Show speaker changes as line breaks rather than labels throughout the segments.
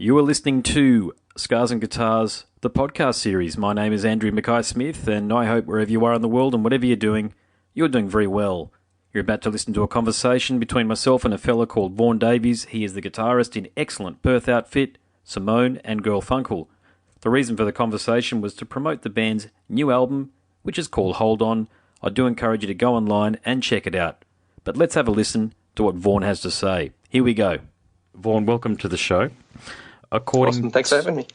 You are listening to Scars and Guitars, the podcast series. My name is Andrew Mackay-Smith, and I hope wherever you are in the world and whatever you're doing very well. You're about to listen to a conversation between myself and a fella called Vaughan Davies. He is the guitarist in excellent Perth outfit, Simone and Girlfunkle. The reason for the conversation was to promote the band's new album, which is called Hold On. I do encourage you to go online and check it out. But let's have a listen to what Vaughan has to say. Here we go. Vaughan, welcome to the show.
Awesome. Thanks for having me.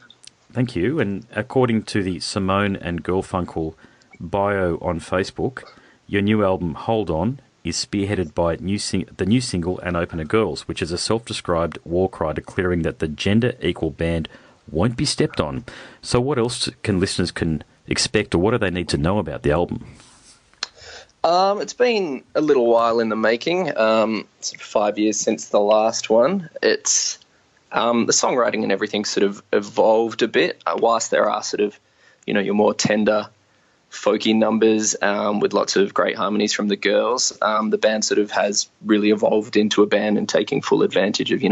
Thank you. And according to the Simone and Girlfunkle bio on Facebook, your new album, Hold On, is spearheaded by the new single And Opener Girls, which is a self-described war cry declaring that the gender-equal band won't be stepped on. So what else can listeners expect, or what do they need to know about the album?
It's been a little while in the making, sort of 5 years since the last one. It's the songwriting and everything sort of evolved a bit, whilst there are sort of, your more tender, folky numbers with lots of great harmonies from the girls. The band sort of has really evolved into a band and taking full advantage of,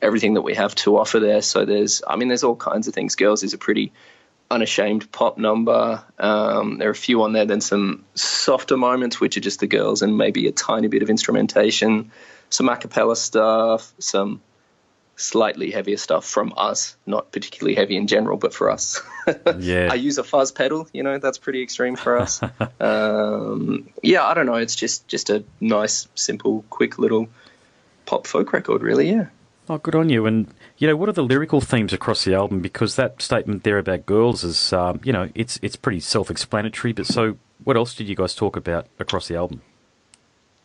everything that we have to offer there. So there's all kinds of things. Girls is a pretty unashamed pop number. There are a few on there, then some softer moments, which are just the girls and maybe a tiny bit of instrumentation, some a cappella stuff, some slightly heavier stuff from us, not particularly heavy in general, but for us.
Yeah.
I use a fuzz pedal, that's pretty extreme for us. I don't know. It's just a nice, simple, quick little pop folk record, really, yeah.
Oh, good on you. And, what are the lyrical themes across the album? Because that statement there about girls is, it's pretty self-explanatory. But so what else did you guys talk about across the album?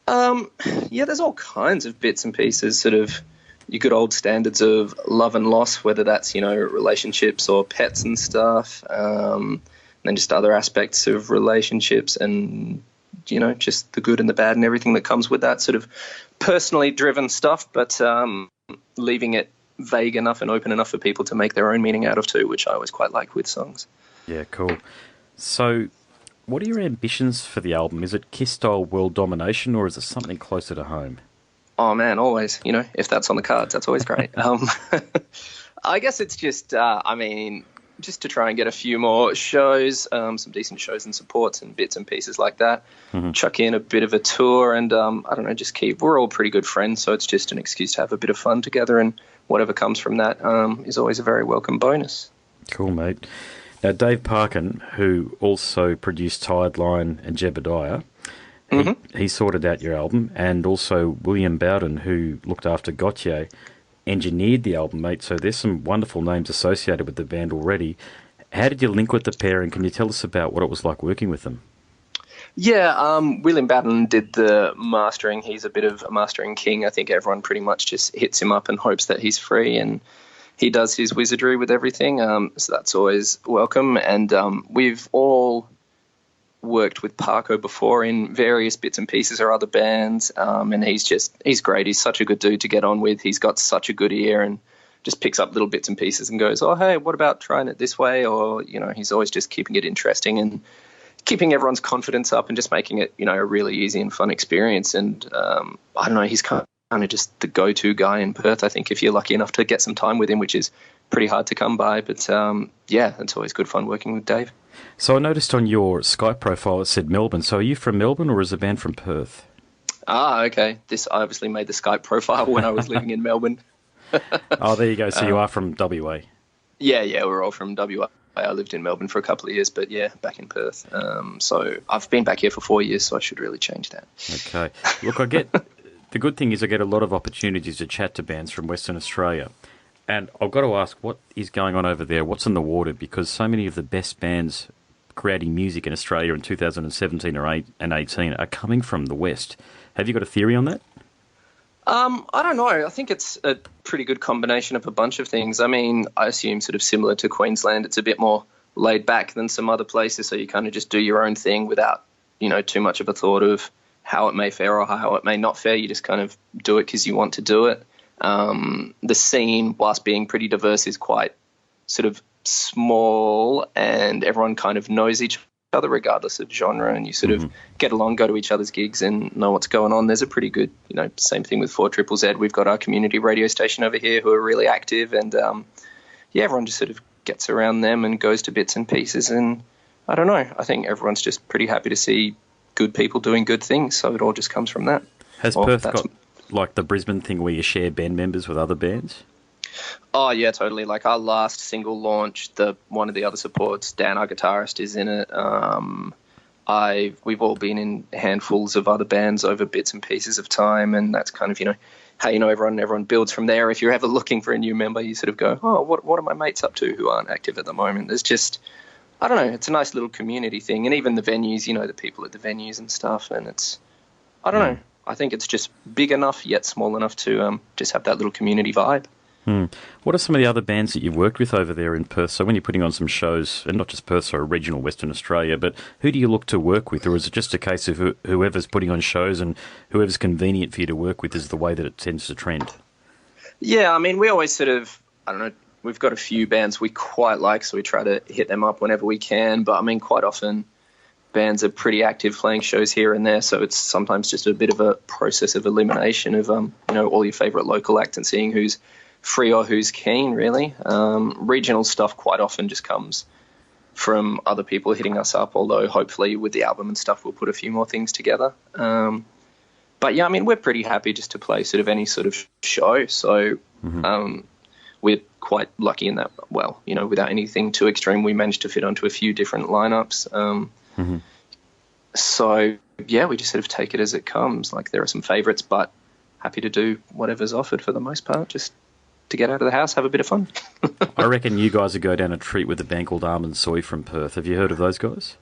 There's all kinds of bits and pieces, sort of your good old standards of love and loss, whether that's, relationships or pets and stuff, and then just other aspects of relationships and, just the good and the bad and everything that comes with that, sort of personally driven stuff, but leaving it vague enough and open enough for people to make their own meaning out of too, which I always quite like with songs.
Yeah, cool. So what are your ambitions for the album? Is it Kiss-style world domination, or is it something closer to home?
Oh, man, always. If that's on the cards, that's always great. I guess it's just, just to try and get a few more shows, some decent shows and supports and bits and pieces like that. Mm-hmm. Chuck in a bit of a tour and, we're all pretty good friends, so it's just an excuse to have a bit of fun together, and whatever comes from that is always a very welcome bonus. Cool,
mate. Now, Dave Parkin, who also produced Tideline and Jebediah, he sorted out your album, and also William Bowden, who looked after Gautier, engineered the album, mate. So there's some wonderful names associated with the band already. How did you link with the pair, and can you tell us about what it was like working with them?
Yeah, William Bowden did the mastering. He's a bit of a mastering king. I think everyone pretty much just hits him up and hopes that he's free, and he does his wizardry with everything. So that's always welcome. And we've all worked with Parko before in various bits and pieces or other bands, and he's great. He's such a good dude to get on with. He's got such a good ear and just picks up little bits and pieces and goes, oh, hey, what about trying it this way? Or, he's always just keeping it interesting and keeping everyone's confidence up and just making it, a really easy and fun experience. And I don't know, he's kind of just the go-to guy in Perth, I think, if you're lucky enough to get some time with him, which is pretty hard to come by. But, it's always good fun working with Dave.
So I noticed on your Skype profile it said Melbourne. So are you from Melbourne, or is the band from Perth?
Ah, okay. I obviously made the Skype profile when I was living in Melbourne.
Oh, there you go. So you are from WA.
Yeah, we're all from WA. I lived in Melbourne for a couple of years, but yeah, back in Perth. So I've been back here for 4 years, so I should really change that.
Okay. Look, the good thing is I get a lot of opportunities to chat to bands from Western Australia. And I've got to ask, what is going on over there? What's in the water? Because so many of the best bands creating music in Australia in 2017 and 18 are coming from the West. Have you got a theory on that?
I don't know. I think it's a pretty good combination of a bunch of things. I mean, I assume sort of similar to Queensland, it's a bit more laid back than some other places, so you kind of just do your own thing without, too much of a thought of how it may fare or how it may not fare. You just kind of do it because you want to do it. The scene, whilst being pretty diverse, is quite sort of small, and everyone kind of knows each other regardless of genre, and you sort of get along, go to each other's gigs and know what's going on. There's a pretty good, same thing with 4ZZZ. We've got our community radio station over here who are really active, and everyone just sort of gets around them and goes to bits and pieces, and I don't know, I think everyone's just pretty happy to see good people doing good things, so it all just comes from that.
Has Perth got like the Brisbane thing where you share band members with other bands?
Oh yeah, totally. Like our last single launch, one of the other supports, Dan, our guitarist, is in it. We've all been in handfuls of other bands over bits and pieces of time, and that's kind of how everyone builds from there. If you're ever looking for a new member, you sort of go, oh, what are my mates up to who aren't active at the moment? There's just, I don't know, it's a nice little community thing, and even the venues, the people at the venues and stuff, and it's, I don't know, I think it's just big enough yet small enough to just have that little community vibe.
What are some of the other bands that you've worked with over there in Perth? So when you're putting on some shows, and not just Perth, so regional Western Australia, but who do you look to work with? Or is it just a case of whoever's putting on shows and whoever's convenient for you to work with is the way that it tends to trend?
Yeah, I mean, we always sort of, I don't know, we've got a few bands we quite like, so we try to hit them up whenever we can. But I mean, quite often bands are pretty active playing shows here and there, so it's sometimes just a bit of a process of elimination of, all your favourite local acts and seeing who's free or who's keen, really. Regional stuff quite often just comes from other people hitting us up, although hopefully with the album and stuff we'll put a few more things together. But yeah, I mean, we're pretty happy just to play sort of any sort of show, so we're quite lucky in that, without anything too extreme, we managed to fit onto a few different lineups. So yeah, we just sort of take it as it comes. Like, there are some favourites, but happy to do whatever's offered for the most part, just to get out of the house, have a bit of fun.
I reckon you guys would go down a treat with a band called Almond Soy from Perth. Have you heard of those guys?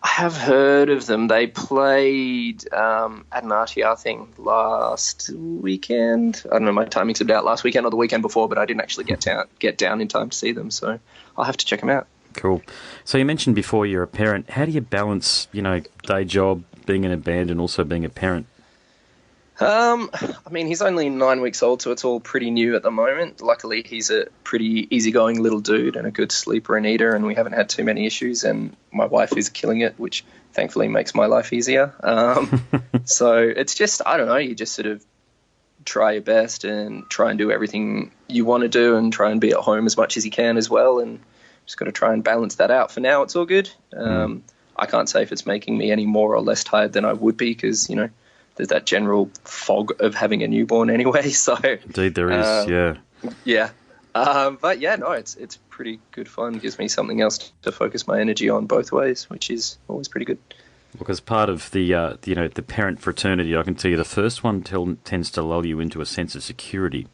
I have heard of them. They played at an RTR thing last weekend. I don't know, my timing's about last weekend or the weekend before, but I didn't actually get down in time to see them, so I'll have to check them out.
Cool. So you mentioned before you're a parent. How do you balance, day job, being in a band, and also being a parent?
I mean, he's only 9 weeks old, so it's all pretty new at the moment. Luckily, he's a pretty easygoing little dude and a good sleeper and eater, and we haven't had too many issues, and my wife is killing it, which thankfully makes my life easier. So it's just, I don't know, you just sort of try your best and try and do everything you want to do and try and be at home as much as you can as well, and just got to try and balance that out. For now, it's all good. I can't say if it's making me any more or less tired than I would be, because, there's that general fog of having a newborn anyway. So
indeed there is, yeah.
Yeah. But yeah, no, it's pretty good fun. It gives me something else to focus my energy on both ways, which is always pretty good.
Because part of the the parent fraternity, I can tell you, the first one tends to lull you into a sense of security.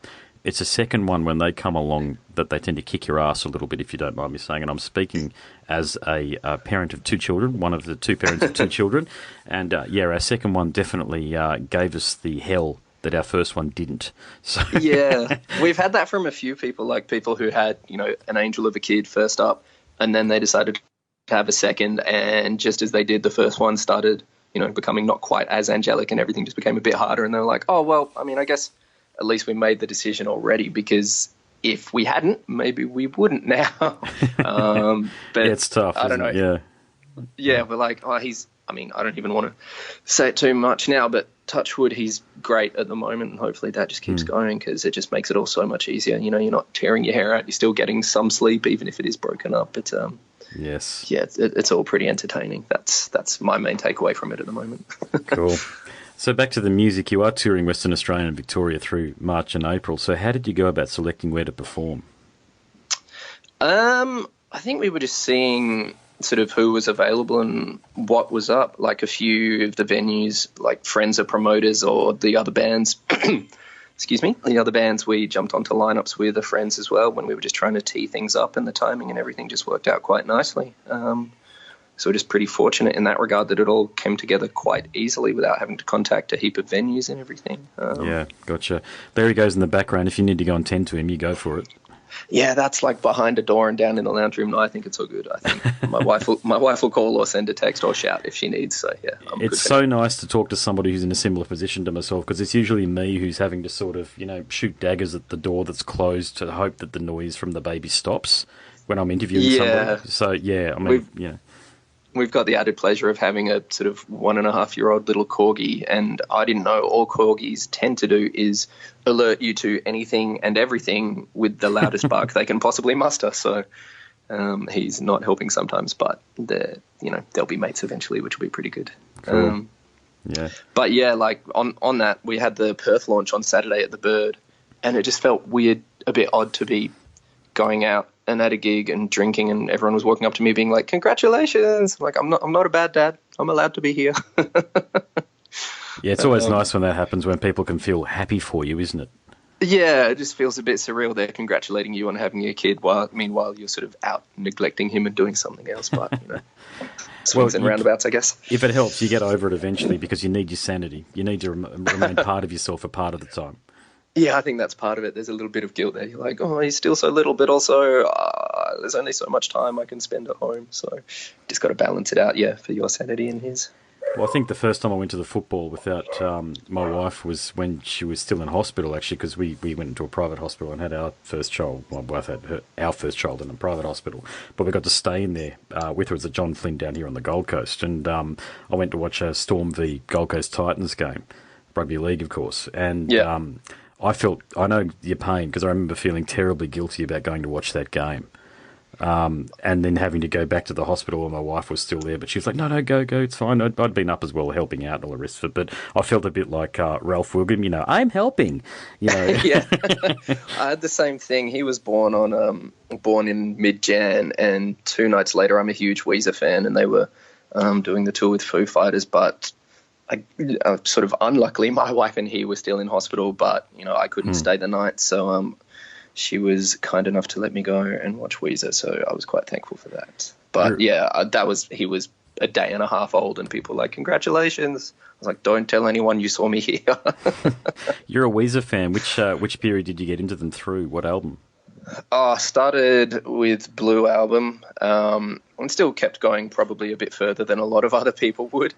It's the second one when they come along that they tend to kick your ass a little bit, if you don't mind me saying. And I'm speaking as a parent of two children, one of the two parents of two children. And our second one definitely gave us the hell that our first one didn't. So
yeah, we've had that from a few people, like people who had, an angel of a kid first up, and then they decided to have a second. And just as they did, the first one started, becoming not quite as angelic, and everything just became a bit harder. And they were like, oh, well, I mean, I guess at least we made the decision already, because if we hadn't, maybe we wouldn't now. But
yeah, it's tough,
I don't know.
Yeah.
Yeah, we're like, I don't even want to say it too much now, but touch wood, he's great at the moment, and hopefully that just keeps going, because it just makes it all so much easier. You're not tearing your hair out. You're still getting some sleep, even if it is broken up. But
yes.
Yeah, it's all pretty entertaining. That's my main takeaway from it at the moment.
Cool. So back to the music, you are touring Western Australia and Victoria through March and April. So how did you go about selecting where to perform?
I think we were just seeing sort of who was available and what was up. Like a few of the venues, like friends of promoters or the other bands, the other bands we jumped onto lineups with are friends as well, when we were just trying to tee things up, and the timing and everything just worked out quite nicely. So we're just pretty fortunate in that regard that it all came together quite easily without having to contact a heap of venues and everything.
Yeah, gotcha. There he goes in the background. If you need to go and tend to him, you go for it.
Yeah, that's like behind a door and down in the lounge room. No, I think it's all good. I think my wife will call or send a text or shout if she needs. So yeah,
it's so nice to talk to somebody who's in a similar position to myself, because it's usually me who's having to sort of shoot daggers at the door that's closed to hope that the noise from the baby stops when I'm interviewing somebody. So yeah, I mean,
we've got the added pleasure of having a sort of 1.5-year-old little corgi, and I didn't know all corgis tend to do is alert you to anything and everything with the loudest bark they can possibly muster. So he's not helping sometimes, but they'll be mates eventually, which will be pretty good.
Cool. Yeah.
But yeah, like on that, we had the Perth launch on Saturday at the Bird, and it just felt weird, a bit odd to be going out and at a gig and drinking, and everyone was walking up to me being like, "Congratulations!" I'm like, I'm not a bad dad. I'm allowed to be here.
Yeah, it's always nice when that happens, when people can feel happy for you, isn't it?
Yeah, it just feels a bit surreal. They're congratulating you on having a kid, meanwhile you're sort of out neglecting him and doing something else. But swings and roundabouts, I guess.
If it helps, you get over it eventually, because you need your sanity. You need to remain part of yourself for part of the time.
Yeah, I think that's part of it. There's a little bit of guilt there. You're like, oh, he's still so little, but also there's only so much time I can spend at home. So just got to balance it out, for your sanity and his.
Well, I think the first time I went to the football without my wife was when she was still in hospital, actually, because we went into a private hospital and had our first child. My wife had our first child in a private hospital, but we got to stay in there with her as a John Flynn down here on the Gold Coast. And I went to watch a Storm v Gold Coast Titans game, rugby league, of course. And I know your pain, because I remember feeling terribly guilty about going to watch that game. And then having to go back to the hospital when my wife was still there. But she was like, no, go, it's fine. I'd been up as well, helping out and all the rest of it. But I felt a bit like Ralph Wiggum, I'm helping.
Yeah, I had the same thing. He was born in mid-Jan, and 2 nights later, I'm a huge Weezer fan, and they were doing the tour with Foo Fighters. But sort of unluckily, my wife and he were still in hospital, but, I couldn't stay the night. So she was kind enough to let me go and watch Weezer, so I was quite thankful for that. But he was a day and a half old, and people were like, congratulations. I was like, don't tell anyone you saw me here.
You're a Weezer fan. Which period did you get into them through? What album?
I started with Blue album, and still kept going probably a bit further than a lot of other people would.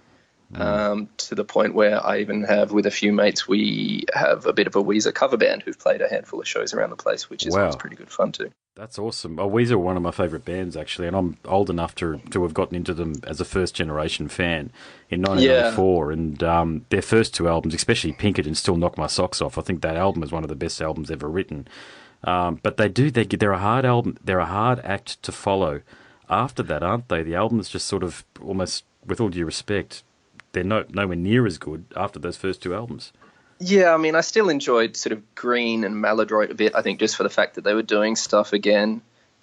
To the point where I even have, with a few mates, we have a bit of a Weezer cover band who've played a handful of shows around the place, which is always pretty good fun too.
That's awesome. Weezer are one of my favourite bands, actually, and I'm old enough to have gotten into them as a first-generation fan in 1994, and their first 2 albums, especially Pinkerton, still knock my socks off. I think that album is one of the best albums ever written. But they're a hard album. They're a hard act to follow after that, aren't they? The album is just sort of, almost, with all due respect, they're nowhere near as good after those first 2 albums.
Yeah, I mean, I still enjoyed sort of Green and Maladroit a bit, I think, just for the fact that they were doing stuff again.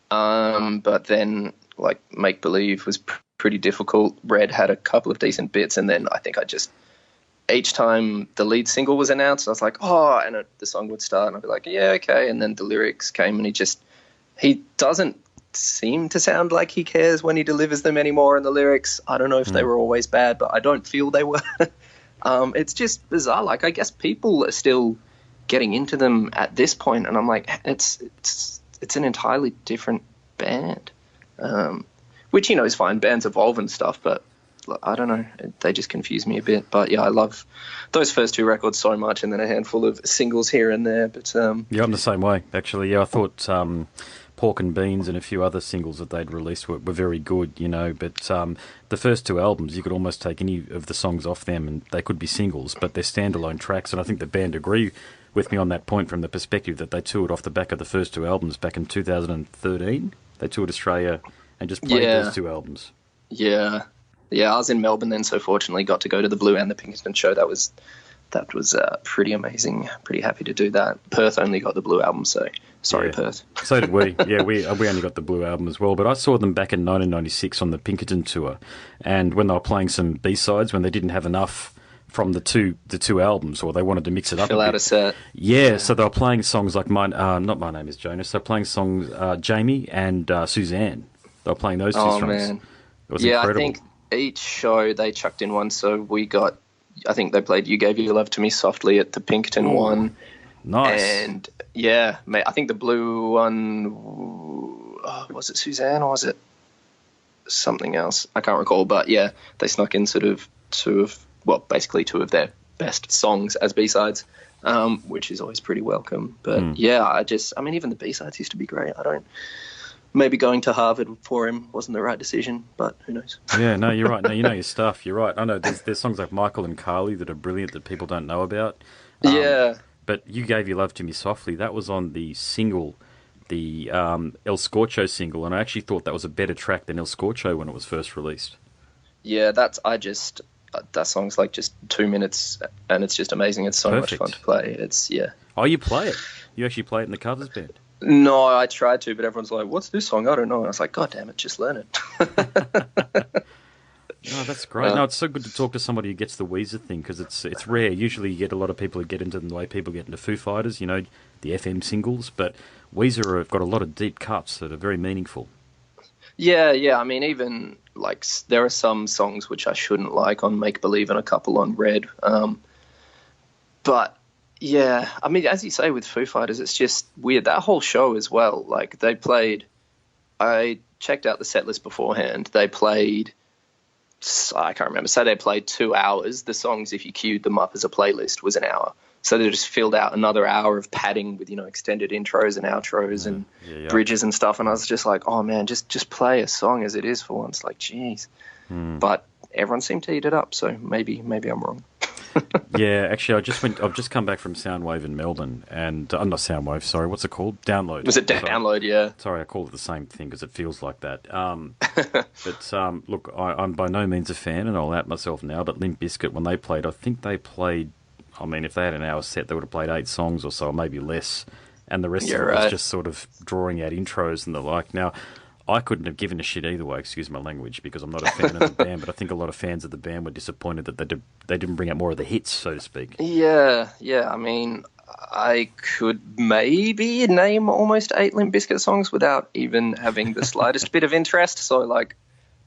But then, like, Make Believe was pretty difficult. Red had a couple of decent bits, and then I think each time the lead single was announced, I was like, and the song would start, and I'd be like, yeah, okay. And then the lyrics came, and he doesn't seem to sound like he cares when he delivers them anymore in the lyrics. I don't know if they were always bad, but I don't feel they were. It's just bizarre. Like, I guess people are still getting into them at this point, and I'm like, it's an entirely different band, which, is fine. Bands evolve and stuff, but I don't know. They just confuse me a bit. But yeah, I love those first 2 records so much, and then a handful of singles here and there. But
yeah, I'm the same way, actually. Yeah, I thought Pork and Beans and a few other singles that they'd released were very good, but the first 2 albums, you could almost take any of the songs off them and they could be singles, but they're standalone tracks, and I think the band agree with me on that point from the perspective that they toured off the back of the first 2 albums back in 2013. They toured Australia and just played those 2 albums.
Yeah, I was in Melbourne then, so fortunately got to go to the Blue and the Pinkerton show. That was pretty amazing. Pretty happy to do that. Perth only got the Blue album, so sorry, Perth.
So did we. Yeah, we only got the Blue album as well. But I saw them back in 1996 on the Pinkerton tour, and when they were playing some B-sides, when they didn't have enough from the two albums, or they wanted to mix it up.
Fill out a set.
Yeah, so they were playing songs like not My Name Is Jonas. They were playing songs Jamie and Suzanne. They were playing those 2 songs.
Man.
It was incredible.
I think each show they chucked in one, so we got. I think they played You Gave Your Love to Me Softly at the Pinkerton one.
Nice.
And yeah, mate, I think the Blue one, was it Suzanne or was it something else? I can't recall, but yeah, they snuck in sort of basically 2 of their best songs as B-sides, which is always pretty welcome. But yeah, even the B-sides used to be great. maybe going to Harvard for him wasn't the right decision, but who knows?
Yeah, no, you're right. No, you know your stuff. You're right. I know there's songs like Michael and Carly that are brilliant that people don't know about.
Yeah.
But You Gave Your Love to Me Softly, that was on the single, the El Scorcho single, and I actually thought that was a better track than El Scorcho when it was first released.
Yeah, that song's like just 2 minutes, and it's just amazing. It's so
Perfect.
much fun to play. It's, yeah.
Oh, you play it? You actually play it in the covers band?
No, I tried to, but everyone's like, "What's this song?" I don't know. And I was like, "God damn it, just learn it."
No, that's great. No, it's so good to talk to somebody who gets the Weezer thing, because it's rare. Usually you get a lot of people who get into the way people get into Foo Fighters, the FM singles, but Weezer have got a lot of deep cuts that are very meaningful.
Yeah. I mean, even like there are some songs which I shouldn't like on Make Believe and a couple on Red. But yeah, I mean, as you say with Foo Fighters, it's just weird. That whole show as well. Like I checked out the set list beforehand. They played, I can't remember. Say they played 2 hours. The songs, if you queued them up as a playlist, was an hour. So they just filled out another hour of padding with, extended intros and outros and bridges and stuff. And I was just like, oh man, just play a song as it is for once. Like, geez. But everyone seemed to eat it up. So maybe I'm wrong.
Yeah, actually, I've just come back from Soundwave in Melbourne, and not Soundwave. Sorry, what's it called? Download.
Was it Download? Yeah.
Sorry, I call it the same thing because it feels like that. But look, I'm by no means a fan, and I'll out myself now. But Limp Bizkit, when they played, I think they played. I mean, if they had an hour set, they would have played 8 songs or so, or maybe less, and the rest of it was just sort of drawing out intros and the like. Now, I couldn't have given a shit either way, excuse my language, because I'm not a fan of the band, but I think a lot of fans of the band were disappointed that they didn't bring out more of the hits, so to speak.
Yeah. I mean, I could maybe name almost 8 Limp Bizkit songs without even having the slightest bit of interest. So, like,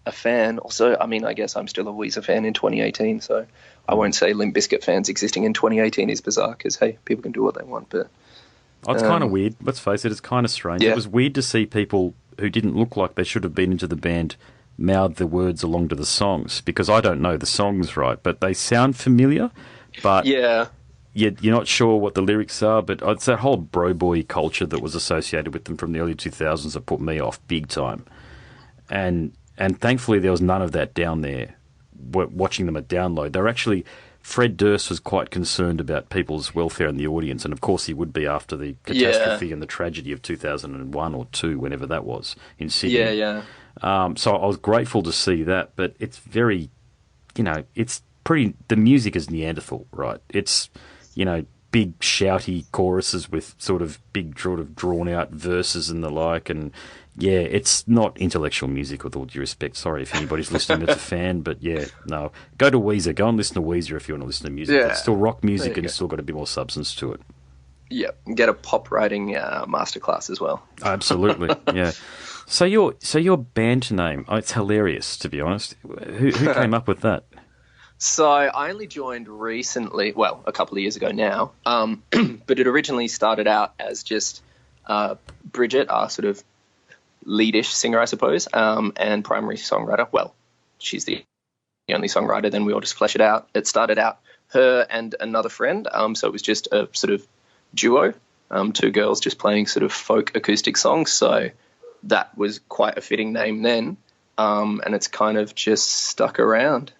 a fan. Also, I mean, I guess I'm still a Weezer fan in 2018, so I won't say Limp Bizkit fans existing in 2018 is bizarre, because, hey, people can do what they want, but...
Oh, it's kind of weird. Let's face it, it's kind of strange.
Yeah.
It was weird to see people who didn't look like they should have been into the band mouth the words along to the songs, because I don't know the songs right, but they sound familiar, but you're not sure what the lyrics are. But it's that whole bro boy culture that was associated with them from the early 2000s that put me off big time. And thankfully there was none of that down there watching them at Download. They were actually... Fred Durst was quite concerned about people's welfare in the audience, and of course he would be after the catastrophe and the tragedy of 2001 or 2, whenever that was, in Sydney.
Yeah.
So I was grateful to see that, but it's very, it's pretty... The music is Neanderthal, right? It's, big shouty choruses with sort of big drawn-out verses and the like, and... Yeah, it's not intellectual music, with all due respect. Sorry if anybody's listening that's a fan, but yeah, no. Go to Weezer. Go and listen to Weezer if you want to listen to music.
Yeah.
It's still rock music and it's still got a bit more substance to it.
Yeah, get a pop writing masterclass as well.
Absolutely, yeah. So your band name, it's hilarious, to be honest. Who came up with that?
So I only joined recently, well, a couple of years ago now, but it originally started out as just Bridget, our sort of leadish singer, I suppose, and primary songwriter. Well, she's the only songwriter, then we all just flesh it out. It started out her and another friend, so it was just a sort of duo, 2 girls just playing sort of folk acoustic songs, so that was quite a fitting name then, and it's kind of just stuck around.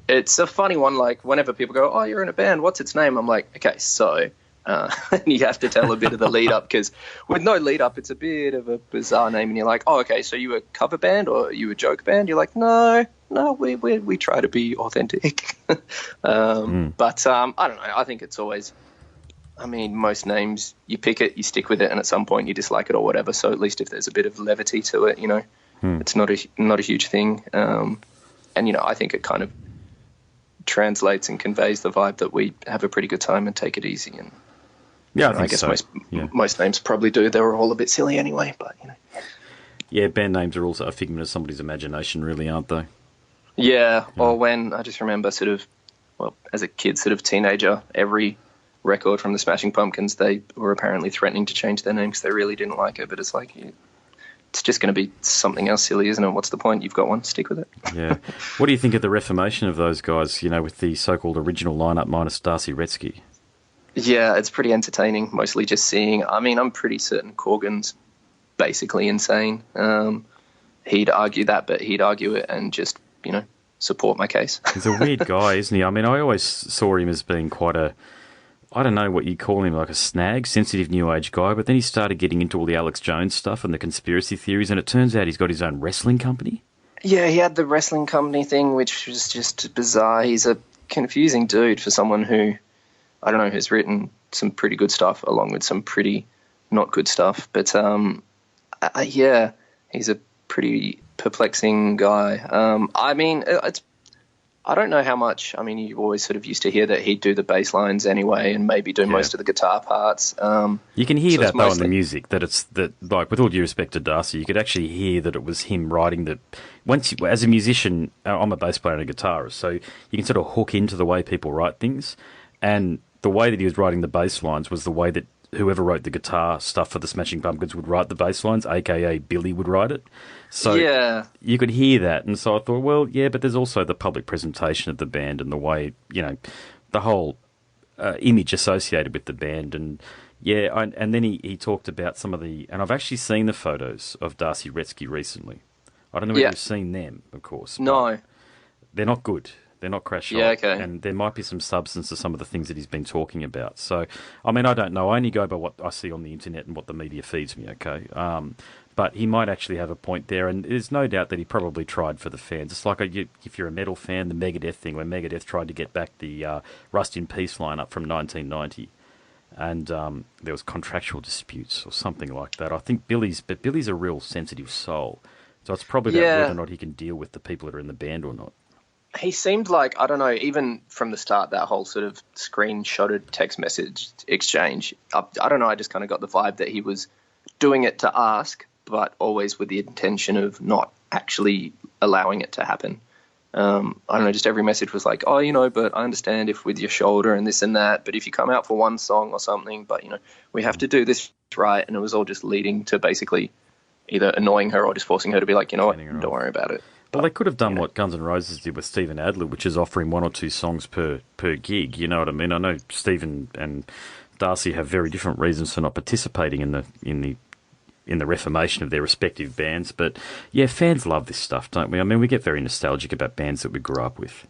It's a funny one, like whenever people go, oh, you're in a band, what's its name? I'm like, okay, so... and you have to tell a bit of the lead up, because with no lead up, it's a bit of a bizarre name. And you're like, oh, okay, so you a cover band or you a joke band? You're like, no, we try to be authentic. But I don't know. I think it's always, I mean, most names, you pick it, you stick with it, and at some point you dislike it or whatever. So at least if there's a bit of levity to it, it's not a huge thing. And, I think it kind of translates and conveys the vibe that we have a pretty good time and take it easy. And
yeah,
I guess most names probably do. They were all a bit silly anyway, but
Yeah, band names are also a figment of somebody's imagination, really, aren't they?
Yeah. Or when I just remember as a kid, sort of teenager, every record from the Smashing Pumpkins, they were apparently threatening to change their name because they really didn't like it. But it's like, it's just going to be something else silly, isn't it? What's the point? You've got one, stick with it.
Yeah. What do you think of the reformation of those guys, with the so-called original lineup minus Darcy Retzky?
Yeah, it's pretty entertaining, mostly just seeing... I mean, I'm pretty certain Corgan's basically insane. He'd argue that, but he'd argue it and just, support my case.
He's a weird guy, isn't he? I mean, I always saw him as being quite I don't know what you call him, like a snag, sensitive new age guy, but then he started getting into all the Alex Jones stuff and the conspiracy theories, and it turns out he's got his own wrestling company.
Yeah, he had the wrestling company thing, which was just bizarre. He's a confusing dude for someone who, I don't know, has written some pretty good stuff along with some pretty not good stuff. But, yeah, he's a pretty perplexing guy. I mean, I don't know how much. I mean, you always sort of used to hear that he'd do the bass lines anyway, and maybe do most of the guitar parts.
You can hear that though in the music. Like with all due respect to Darcy, you could actually hear that it was him writing the. As a musician, I'm a bass player and a guitarist, so you can sort of hook into the way people write things, and the way that he was writing the bass lines was the way that whoever wrote the guitar stuff for the Smashing Pumpkins would write the bass lines, aka Billy would write it. So you could hear that, and so I thought, well, yeah, but there's also the public presentation of the band and the way, the whole image associated with the band, and and then he talked about some of and I've actually seen the photos of Darcy Retzky recently. I don't know whether you've seen them, of course.
No.
They're not good. They're not crash on.
Yeah, okay.
And there might be some substance to some of the things that he's been talking about. So, I mean, I don't know. I only go by what I see on the internet and what the media feeds me, okay? But he might actually have a point there, and there's no doubt that he probably tried for the fans. It's like if you're a metal fan, the Megadeth thing, when Megadeth tried to get back the Rust in Peace lineup from 1990, and there was contractual disputes or something like that. I think Billy's a real sensitive soul, so it's probably about whether or not he can deal with the people that are in the band or not.
He seemed like, I don't know, even from the start, that whole sort of screenshotted text message exchange, I don't know, I just kind of got the vibe that he was doing it to ask, but always with the intention of not actually allowing it to happen. I don't know, just every message was like, but I understand if with your shoulder and this and that, but if you come out for one song or something, but, we have to do this right. And it was all just leading to basically either annoying her or just forcing her to be like, don't worry about it.
Well, they could have done what Guns N' Roses did with Steven Adler, which is offering 1 or 2 songs per gig. You know what I mean? I know Steven and Darcy have very different reasons for not participating in the reformation of their respective bands, but yeah, fans love this stuff, don't we? I mean, we get very nostalgic about bands that we grew up with.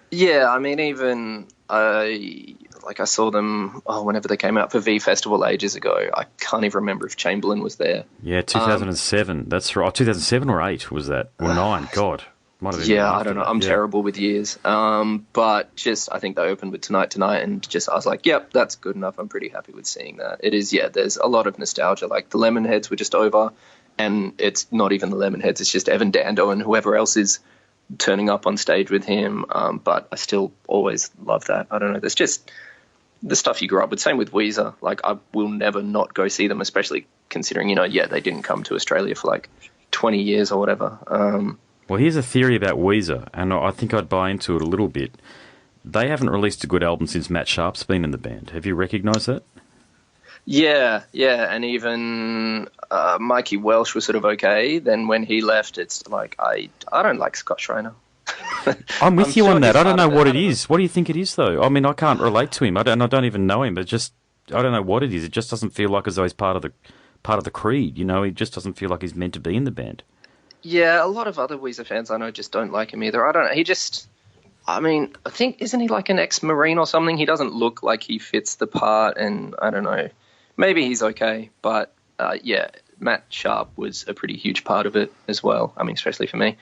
Yeah,
I mean, even I saw them whenever they came out for V Festival ages ago. I can't even remember if Chamberlain was there.
Yeah, 2007. That's right. 2007 or 8 was that? Or 9? God. Might have been.
Yeah, I don't know. I'm terrible with years. But just I think they opened with Tonight, and just I was like, yep, that's good enough. I'm pretty happy with seeing that. It is, there's a lot of nostalgia. Like the Lemonheads were just over, and it's not even the Lemonheads. It's just Evan Dando and whoever else is turning up on stage with him. But I still always love that. I don't know. There's just the stuff you grew up with. Same with Weezer. Like I will never not go see them, especially considering, they didn't come to Australia for like 20 years or whatever.
Well, here's a theory about Weezer, and I think I'd buy into it a little bit. They haven't released a good album since Matt Sharp's been in the band. Have you recognised that?
Yeah, and even Mikey Welsh was sort of okay. Then when he left, it's like I don't like Scott Schreiner.
I'm with you on that. I don't know what it is. What do you think it is, though? I mean, I can't relate to him. I don't even know him, but I don't know what it is. It just doesn't feel like as though he's part of the creed. He just doesn't feel like he's meant to be in the band. Yeah,
a lot of other Weezer fans I know just don't like him either. I don't know. I think, isn't he like an ex-Marine or something? He doesn't look like he fits the part, and I don't know. Maybe he's okay, but Matt Sharp was a pretty huge part of it as well. I mean, especially for me.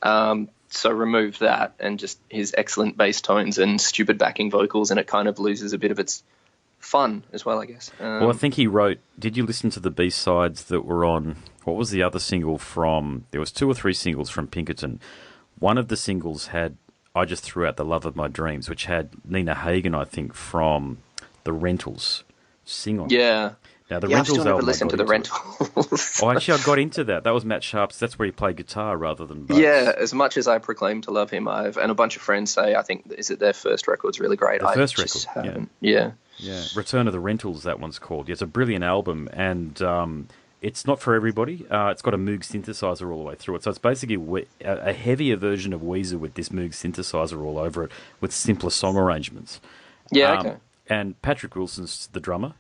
So remove that and just his excellent bass tones and stupid backing vocals, and it kind of loses a bit of its fun as well, I guess.
Well, I think he wrote... Did you listen to the B-sides that were on... What was the other single from... There was 2 or 3 singles from Pinkerton. One of the singles had I Just Threw Out the Love of My Dreams, which had Nina Hagen, I think, from The Rentals sing on.
Yeah.
Now, the Rentals
I've still never
album...
listened to The Rentals.
Actually, I got into that. That was Matt Sharp's... That's where he played guitar rather than bass.
Yeah, as much as I proclaim to love him, and a bunch of friends say, I think, is it their first record's really great?
The first record,
yeah.
Yeah, Return of the Rentals, that one's called. Yeah, it's a brilliant album, and it's not for everybody. It's got a Moog synthesizer all the way through it, so it's basically a heavier version of Weezer with this Moog synthesizer all over it, with simpler song arrangements.
Yeah, okay.
And Patrick Wilson's the drummer,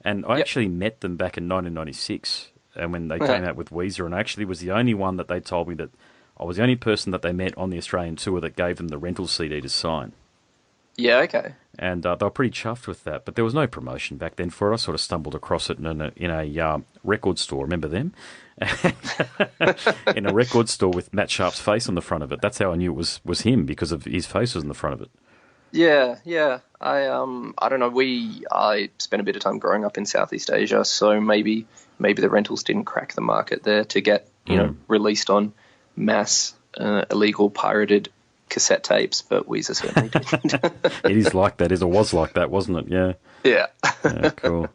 and I actually met them back in 1996 and when they came out with Weezer, and I actually was the only one that they told me that I was the only person that they met on the Australian tour that gave them the rental CD to sign.
Yeah, okay.
And they were pretty chuffed with that, but there was no promotion back then for it. I sort of stumbled across it in a record store. Remember them? In a record store with Matt Sharp's face on the front of it. That's how I knew it was him, because of his face was on the front of it.
Yeah. I don't know. I spent a bit of time growing up in Southeast Asia, so maybe the rentals didn't crack the market there to get released on mass illegal pirated cassette tapes, but Weezer certainly did.
It is like that. It was like that, wasn't it? Yeah.
Yeah.
Cool.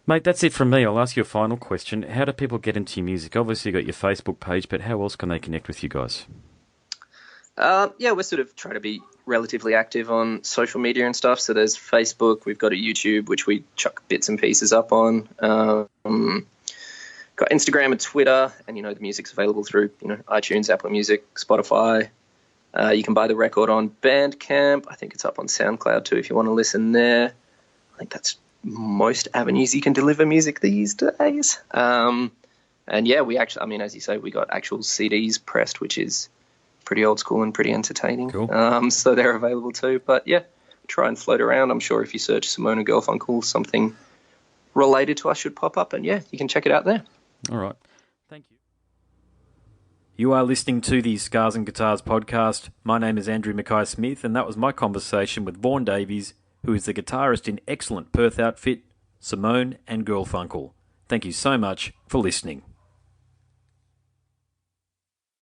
Mate, that's it from me. I'll ask you a final question. How do people get into your music? Obviously, you've got your Facebook page, but how else can they connect with you guys?
We're sort of trying to be relatively active on social media and stuff. So there's Facebook. We've got a YouTube, which we chuck bits and pieces up on. Got Instagram and Twitter, and, the music's available through, iTunes, Apple Music, Spotify. You can buy the record on Bandcamp. I think it's up on SoundCloud too if you want to listen there. I think that's most avenues you can deliver music these days. And yeah, we actually, as you say, we got actual CDs pressed, which is pretty old school and pretty entertaining.
Cool.
So they're available too. But yeah, try and float around. I'm sure if you search Simone Girlfunkle, something related to us should pop up, and yeah, you can check it out there.
All right. Thank you. You are listening to the Scars and Guitars podcast. My name is Andrew Mackay-Smith, and that was my conversation with Vaughan Davies, who is the guitarist in excellent Perth outfit, Simone and Girlfunkle. Thank you so much for listening.